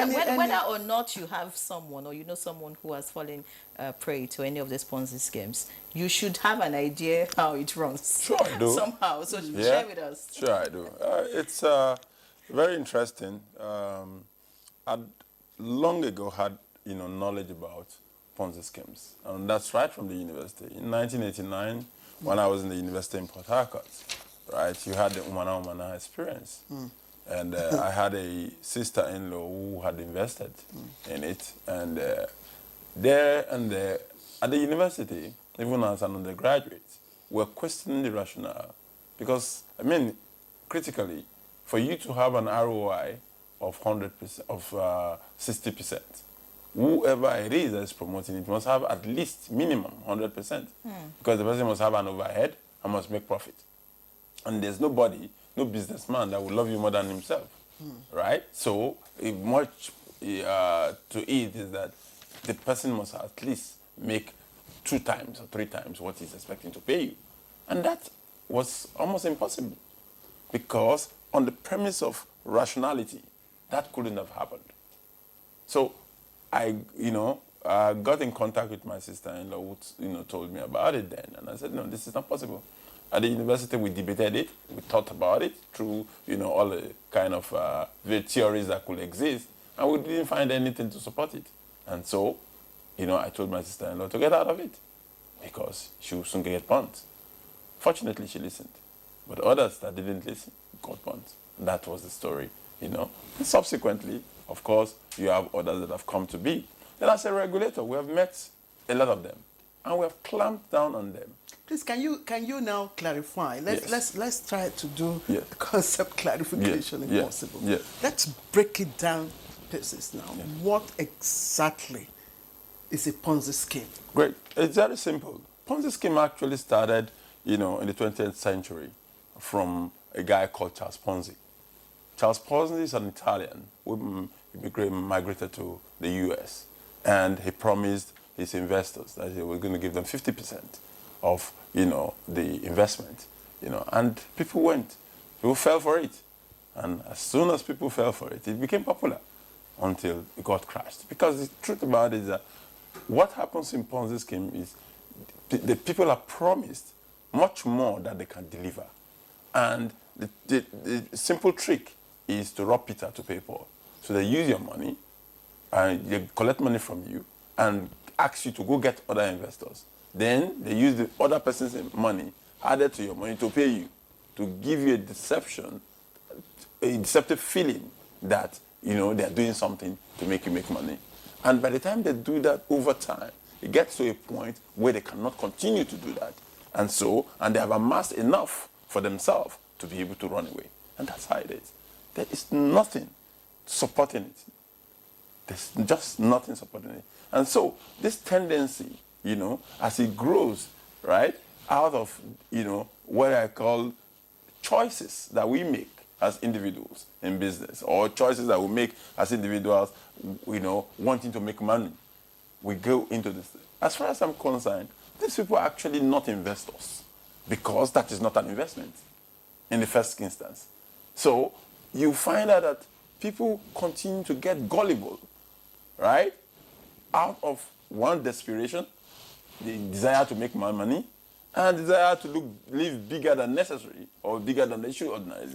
whether or not you have someone or you know someone who has fallen prey to any of these Ponzi schemes, you should have an idea how it runs. Sure, I do. Somehow. So share with us. Sure, I do. It's very interesting. I long ago had knowledge about Ponzi schemes, and that's right from the university. In 1989, when I was in the university in Port Harcourt, right, you had the Umana experience. And I had a sister-in-law who had invested in it. And there at the university, even as an undergraduate, we're questioning the rationale. Because, I mean, critically, for you to have an ROI of 100%, of 60%, whoever it is that's promoting it must have at least minimum 100%. Because the person must have an overhead and must make profit. And there's nobody, no businessman that will love you more than himself, right? So much to it is that the person must at least make 2 times or 3 times what he's expecting to pay you. And that was almost impossible because on the premise of rationality, that couldn't have happened. So I got in contact with my sister-in-law who told me about it then. And I said, no, this is not possible. At the university, we debated it, we thought about it through, all the kind of the theories that could exist, and we didn't find anything to support it. And so, I told my sister-in-law to get out of it, because she would soon get burnt. Fortunately, she listened. But others that didn't listen got burnt. And that was the story, And subsequently, of course, you have others that have come to be. Then as a regulator, we have met a lot of them, and we have clamped down on them. Please, can you now clarify? Let's try to do a concept clarification if possible. Let's break it down pieces now. What exactly is a Ponzi scheme? Great. It's very simple. Ponzi scheme actually started, in the 20th century from a guy called Charles Ponzi. Charles Ponzi is an Italian who migrated to the US, and he promised his investors that he was going to give them 50% of, the investment, and people went. People fell for it. And as soon as people fell for it, it became popular until it got crashed. Because the truth about it is that what happens in Ponzi scheme is the people are promised much more than they can deliver. And the simple trick is to rob Peter to pay Paul. So they use your money, and they collect money from you, and ask you to go get other investors. Then they use the other person's money added to your money to pay you, to give you a deceptive feeling that, they are doing something to make you make money. And by the time they do that over time, it gets to a point where they cannot continue to do that. And they have amassed enough for themselves to be able to run away. And that's how it is. There is nothing supporting it. There's just nothing supporting it. And so this tendency, as it grows, right, out of, what I call choices that we make as individuals in business, or choices that we make as individuals, wanting to make money, we go into this. As far as I'm concerned, these people are actually not investors, because that is not an investment in the first instance. So you find out that people continue to get gullible, right, out of one desperation, the desire to make more money, and desire to live bigger than necessary or bigger than they should ordinarily.